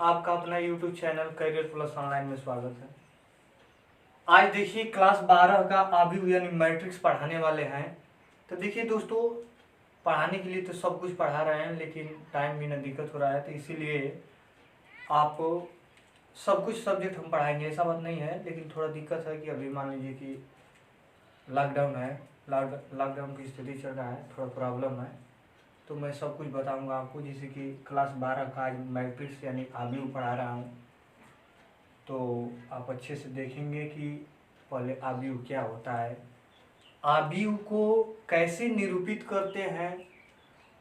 आपका अपना YouTube channel career plus online में स्वागत है। आज देखिए क्लास 12 का आबी यानी मैट्रिक्स पढ़ाने वाले हैं। तो देखिए दोस्तों, पढ़ाने के लिए तो सब कुछ पढ़ा रहे हैं, लेकिन टाइम भी ना दिक्कत हो रहा है, तो इसीलिए आपको सब कुछ सब्जेक्ट हम पढ़ाएंगे, ऐसा बात नहीं है। लेकिन थोड़ा दिक्कत है कि अभी मान लीजिए कि लॉकडाउन है, लॉकडाउन की स्थिति चल रहा है, थोड़ा प्रॉब्लम है। तो मैं सब कुछ बताऊंगा आपको, जैसे कि क्लास 12 का आज मैट्रिक्स यानी आबी पढ़ा रहा हूँ। तो आप अच्छे से देखेंगे कि पहले आबी क्या होता है, आबी को कैसे निरूपित करते हैं,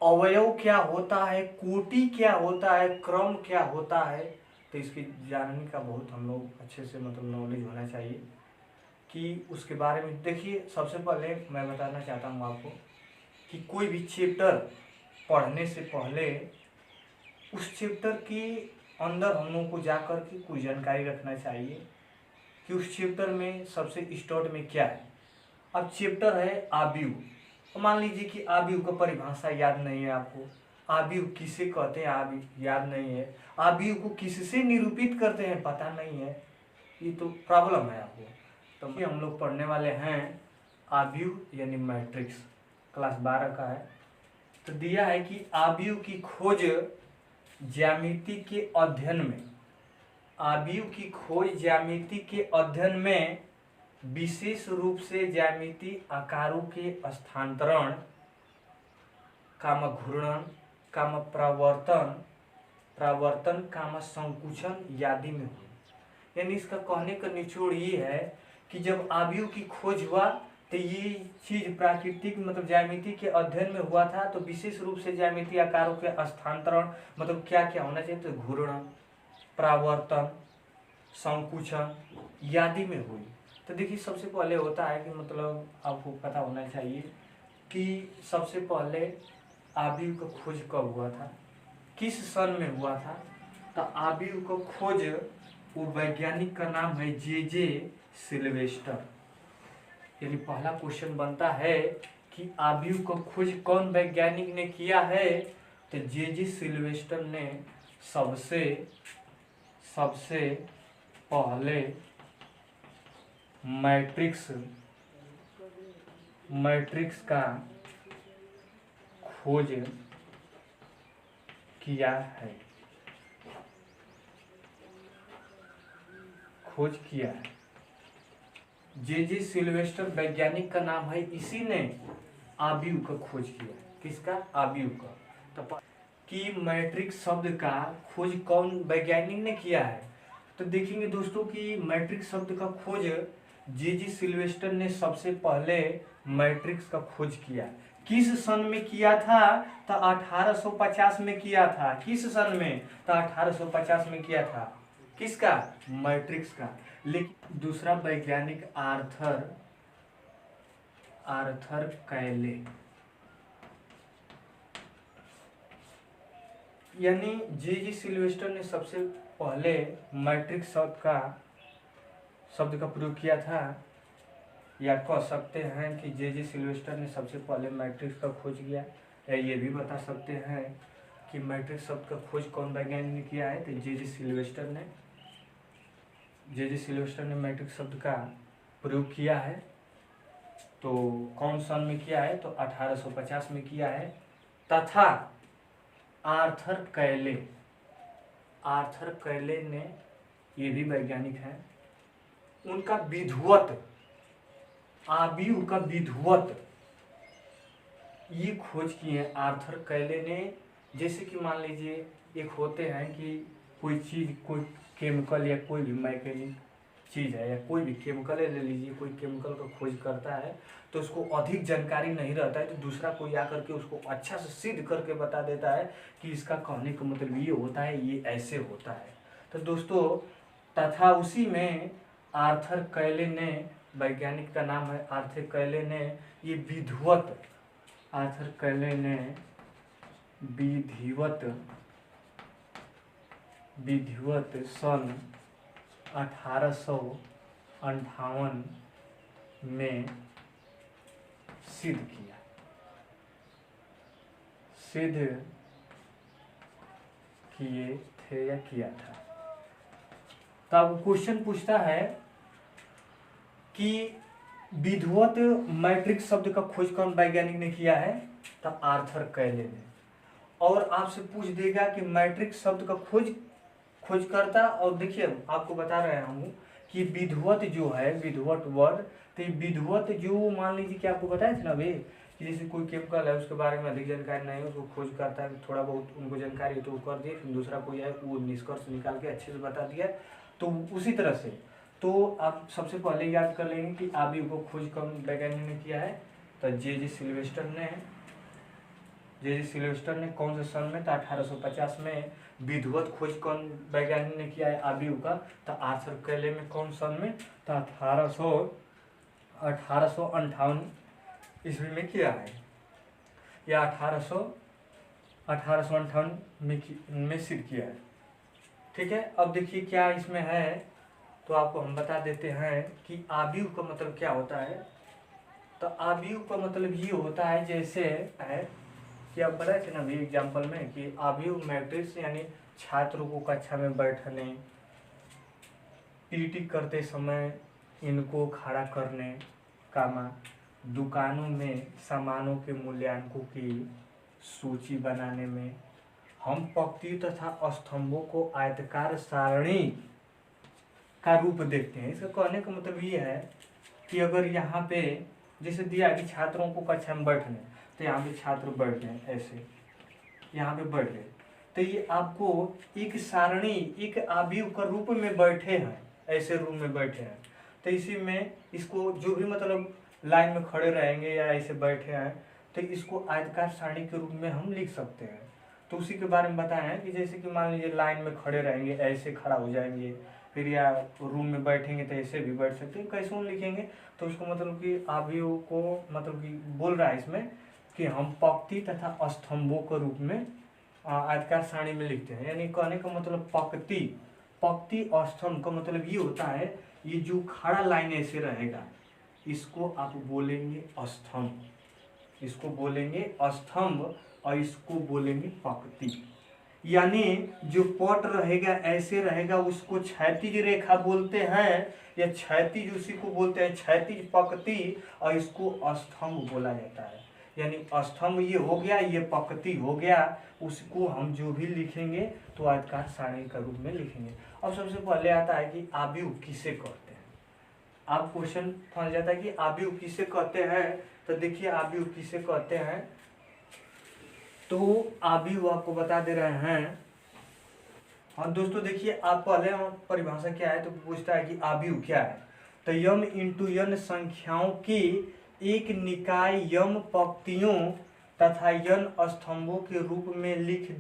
अवयव क्या होता है, कोटि क्या होता है, क्रम क्या होता है। तो इसकी जानने का बहुत हम लोग अच्छे से नॉलेज होना चाहिए कि उसके बारे में। देखिए, सबसे पहले मैं बताना चाहता हूँ आपको कि कोई भी चैप्टर पढ़ने से पहले उस चैप्टर के अंदर हम लोगों को जाकर के कुछ जानकारी रखना चाहिए कि उस चैप्टर में सबसे स्टार्ट में क्या है। अब चैप्टर है आबीव। मान लीजिए कि आबीव का परिभाषा याद नहीं है आपको, आबीव किसे कहते हैं आबीव याद नहीं है, आबीव को किससे निरूपित करते हैं पता नहीं है, ये तो प्रॉब्लम है आपको। तो हम लोग पढ़ने वाले हैं आबीव यानी मैट्रिक्स, क्लास 12 का है। तो दिया है कि आबीव की खोज ज्यामिति के अध्ययन में, आबीव की खोज ज्यामिति के अध्ययन में विशेष रूप से ज्यामिति आकारों के स्थानांतरण, घूर्णन, प्रावर्तन, संकुचन आदि में हुई। यानी इसका कहने का निचोड़ ये है कि जब आबीव की खोज हुआ तो ये चीज प्राकृतिक ज्यामिति के अध्ययन में हुआ था। तो विशेष रूप से ज्यामिति आकारों के स्थानांतरण क्या क्या होना चाहिए, तो घूर्णन, प्रावर्तन, संकुचन आदि में हुई। तो देखिए, सबसे पहले होता है कि आपको पता होना चाहिए कि सबसे पहले आबीव का खोज कब हुआ था, किस सन में हुआ था। तो आबीव का खोज वो वैज्ञानिक का नाम है जे सिल्वेस्टर। यानी पहला क्वेश्चन बनता है कि आबीव का खोज कौन वैज्ञानिक ने किया है, तो जे सिल्वेस्टर ने सबसे पहले मैट्रिक्स का खोज किया है, जे सिल्वेस्टर वैज्ञानिक का नाम है, इसी ने आबीव का खोज किया। किसका? आबीव का। तो कि मैट्रिक्स शब्द का खोज कौन वैज्ञानिक ने किया है, तो देखेंगे दोस्तों कि मैट्रिक्स शब्द का खोज जे सिल्वेस्टर ने सबसे पहले मैट्रिक्स का खोज किया। किस सन में किया था, तो 1850 में किया था। किस सन में? तो 1850 में किया था। किसका? मैट्रिक्स का। लेकिन दूसरा वैज्ञानिक आर्थर कैले, यानी जे सिल्वेस्टर ने सबसे पहले मैट्रिक्स शब्द का प्रयोग किया था, या कह सकते हैं कि जे सिल्वेस्टर ने सबसे पहले मैट्रिक्स का खोज किया, या ये भी बता सकते हैं कि मैट्रिक्स शब्द का खोज कौन वैज्ञानिक ने किया है, तो जे सिल्वेस्टर ने मैट्रिक्स शब्द का प्रयोग किया है। तो कौन सन में किया है, तो 1850 में किया है। तथा आर्थर कैले ने, ये भी वैज्ञानिक हैं, उनका विधिवत, आबीव का विधिवत ये खोज किए आर्थर कैले ने। जैसे कि मान लीजिए एक होते हैं कि कोई चीज, कोई केमिकल या कोई भी मैकेनिक चीज है, या कोई भी केमिकल ले लीजिए, कोई केमिकल का खोज करता है तो उसको अधिक जानकारी नहीं रहता है, तो दूसरा कोई आकर के उसको अच्छा से सिद्ध करके बता देता है कि इसका कहने का मतलब ये होता है, ये ऐसे होता है। तो दोस्तों, तथा उसी में आर्थर कैले ने, वैज्ञानिक का नाम है आर्थर कैले ने, ये विधिवत, आर्थर कैले ने विधिवत सन 1858 में सिद्ध किए थे या किया था। तो अब क्वेश्चन पूछता है कि विधिवत मैट्रिक्स शब्द का खोज कौन वैज्ञानिक ने किया है? तो आर्थर कैले ने। और आपसे पूछ देगा कि मैट्रिक्स शब्द का खोजकर्ता, और देखिए आपको बता रहे हूँ कि विधिवत जो है, विधिवत वर्ड, तो ये विधिवत जो मान लीजिए कि आपको बताया था ना अभी कि जैसे कोई केमिकल है उसके बारे में अधिक जानकारी नहीं है, उसको खोज करता है, थोड़ा बहुत उनको जानकारी है तो वो कर दिए, फिर दूसरा कोई है वो निष्कर्ष निकाल के अच्छे से बता दिया। तो उसी तरह से तो आप सबसे पहले याद कर लेंगे कि आबिव को खोज कौन वैज्ञानिक ने किया है? तो जे सिल्वेस्टर ने। जे सिल्वेस्टर ने कौन से सन में? तो 1850 में। विधिवत खोज कौन वैज्ञानिक ने किया है आबिव का? तो आर्थर कैले में। कौन सन में? तो 1858 ईस्वी में किया है, या 1858 में सिद्ध किया है। ठीक है, अब देखिए क्या इसमें है, तो आपको हम बता देते हैं कि आबिव का मतलब क्या होता है। तो आबिव का मतलब ये होता है, जैसे है कि आप बताए थे ना अभी एग्जाम्पल में कि आबिव मैट्रिक्स यानी छात्रों को कक्षा में बैठने, पीटी करते समय इनको खड़ा करने, कामा दुकानों में सामानों के मूल्यांकों की सूची बनाने में, हम पंक्ति तथा स्तंभों को आयताकार सारणी का रूप देखते हैं। इसका कहने का मतलब ये है कि अगर यहाँ पे जैसे दिया कि छात्रों को कक्षा में बैठने, तो यहाँ पे छात्र बैठ गए ऐसे, यहाँ पे बैठ गए, तो ये आपको एक सारणी, एक आबिव का रूप में बैठे हैं, ऐसे रूप में बैठे हैं। तो इसी में इसको जो भी मतलब लाइन में खड़े रहेंगे या ऐसे बैठे हैं, तो इसको आयताकार सारणी के रूप में हम लिख सकते हैं। तो उसी के बारे में बताया है कि जैसे कि मान लीजिए लाइन में खड़े रहेंगे, ऐसे खड़ा हो जाएंगे, फिर या रूम में बैठेंगे तो ऐसे भी बैठ सकते हैं, कैसे लिखेंगे? तो उसको मतलब कि आबिव को मतलब कि बोल रहा है इसमें कि हम पंक्ति तथा स्तंभों के रूप में आयताकार सारणी में लिखते हैं। यानी कहने का मतलब पंक्ति और स्तंभ का मतलब ये होता है, ये जो खड़ा लाइन ऐसे रहेगा इसको आप बोलेंगे स्तंभ, इसको बोलेंगे स्तंभ, और इसको बोलेंगे पंक्ति। यानी जो पट रहेगा ऐसे रहेगा उसको क्षैतिज रेखा बोलते हैं, या क्षैतिज उसी को बोलते हैं क्षैतिज पंक्ति, और इसको स्तंभ बोला जाता है। यानी स्तंभ ये हो गया, ये पंक्ति हो गया, उसको हम जो भी लिखेंगे तो आयताकार सारणी का रूप में लिखेंगे। अब सबसे पहले आता है कि आबिव किसे कहते हैं। आप क्वेश्चन फंस जाता है कि आबिव किसे कहते हैं। तो देखिए आबिव किसे कहते हैं, तो आबिव आपको बता दे रहे हैं। हाँ दोस्तों देखिए, आप पहले परिभाषा क्या है तो पूछता है कि आबिव क्या है। तो यम इंटू यन संख्याओं की एक निकाय यम पंक्तियों तथा यन स्तंभों के रूप में लिख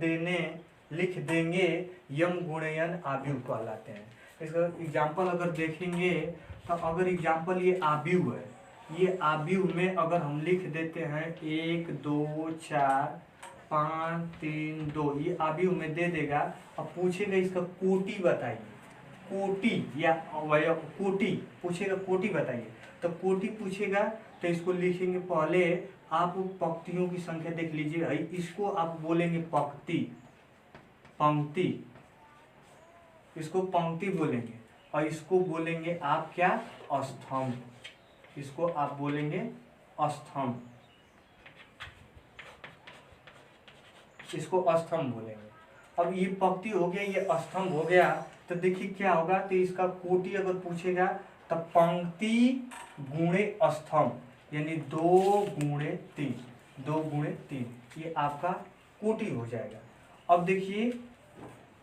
देंगे यम गुणयन आबिव कहलाते हैं। इसका एग्जाम्पल अगर देखेंगे तो अगर एग्जाम्पल ये आबिव है, ये आबिव में अगर हम लिख देते हैं 1 2 4 5 3 2, ये आबिव में दे देगा। अब पूछेगा इसका कोटि बताइए, कोटि या कोटि पूछेगा, कोटि बताइए। तो कोटि पूछेगा तो इसको लिखेंगे, पहले आप पंक्तियों की संख्या देख लीजिए भाई, इसको आप बोलेंगे पंक्ति, पंक्ति, इसको पंक्ति बोलेंगे, और इसको बोलेंगे आप क्या? स्तंभ, इसको आप बोलेंगे स्तंभ, इसको स्तंभ बोलेंगे। अब ये पंक्ति हो गया, ये स्तंभ हो गया, तो देखिए क्या होगा, तो इसका कोटि अगर पूछेगा तो पंक्ति गुणे स्तंभ, यानी 2 गुणे 3, 2 गुणे 3, ये आपका कोटि हो जाएगा। अब देखिए,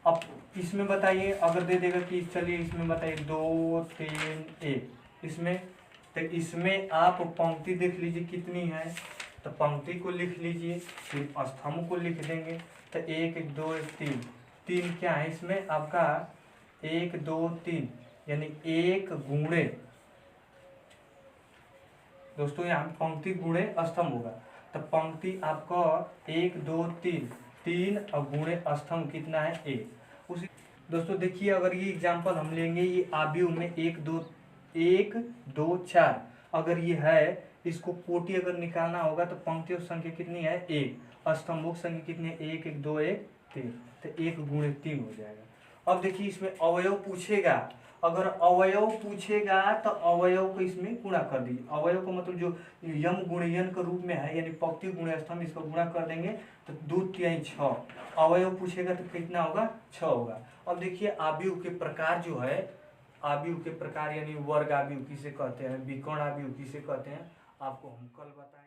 अब इसमें बताइए अगर दे देगा कि चलिए इसमें बताइए 2 3 1, इसमें तो इसमें आप पंक्ति देख लीजिए कितनी है, तो पंक्ति को लिख लीजिए, फिर स्तंभ को लिख देंगे। तो 1 2 3, 3 क्या है इसमें आपका 1 2 3, यानी 1 गुणे, दोस्तों यहाँ पंक्ति गुणे स्तंभ होगा, तो पंक्ति आपका 1 2 3, 3 और गुणे स्तंभ कितना है 1। उसी दोस्तों देखिए अगर ये एग्जाम्पल हम लेंगे, ये आबिव में 1 2 4 अगर ये है, इसको कोटि अगर निकालना होगा तो पंक्तियों की संख्या कितनी है 1, स्तंभों की संख्या कितनी है 1 1 2 1 13, तो 1 गुणे 3 हो जाएगा। अब देखिए इसमें अवयव पूछेगा, अगर अवयव पूछेगा तो अवयव को इसमें गुणा कर दीजिए। अवयव का मतलब जो यम गुणियन के रूप में है, यानी पंक्ति गुणे स्तंभ, इसको गुणा कर देंगे तो 2 3 6। अवयव पूछेगा तो कितना होगा, 6 होगा। अब देखिए आव्यूह के प्रकार जो है, आव्यूह के प्रकार यानी वर्ग आव्यूह किसे कहते हैं, विकर्ण आव्यूह किसे कहते हैं, आपको हम कल बताएं।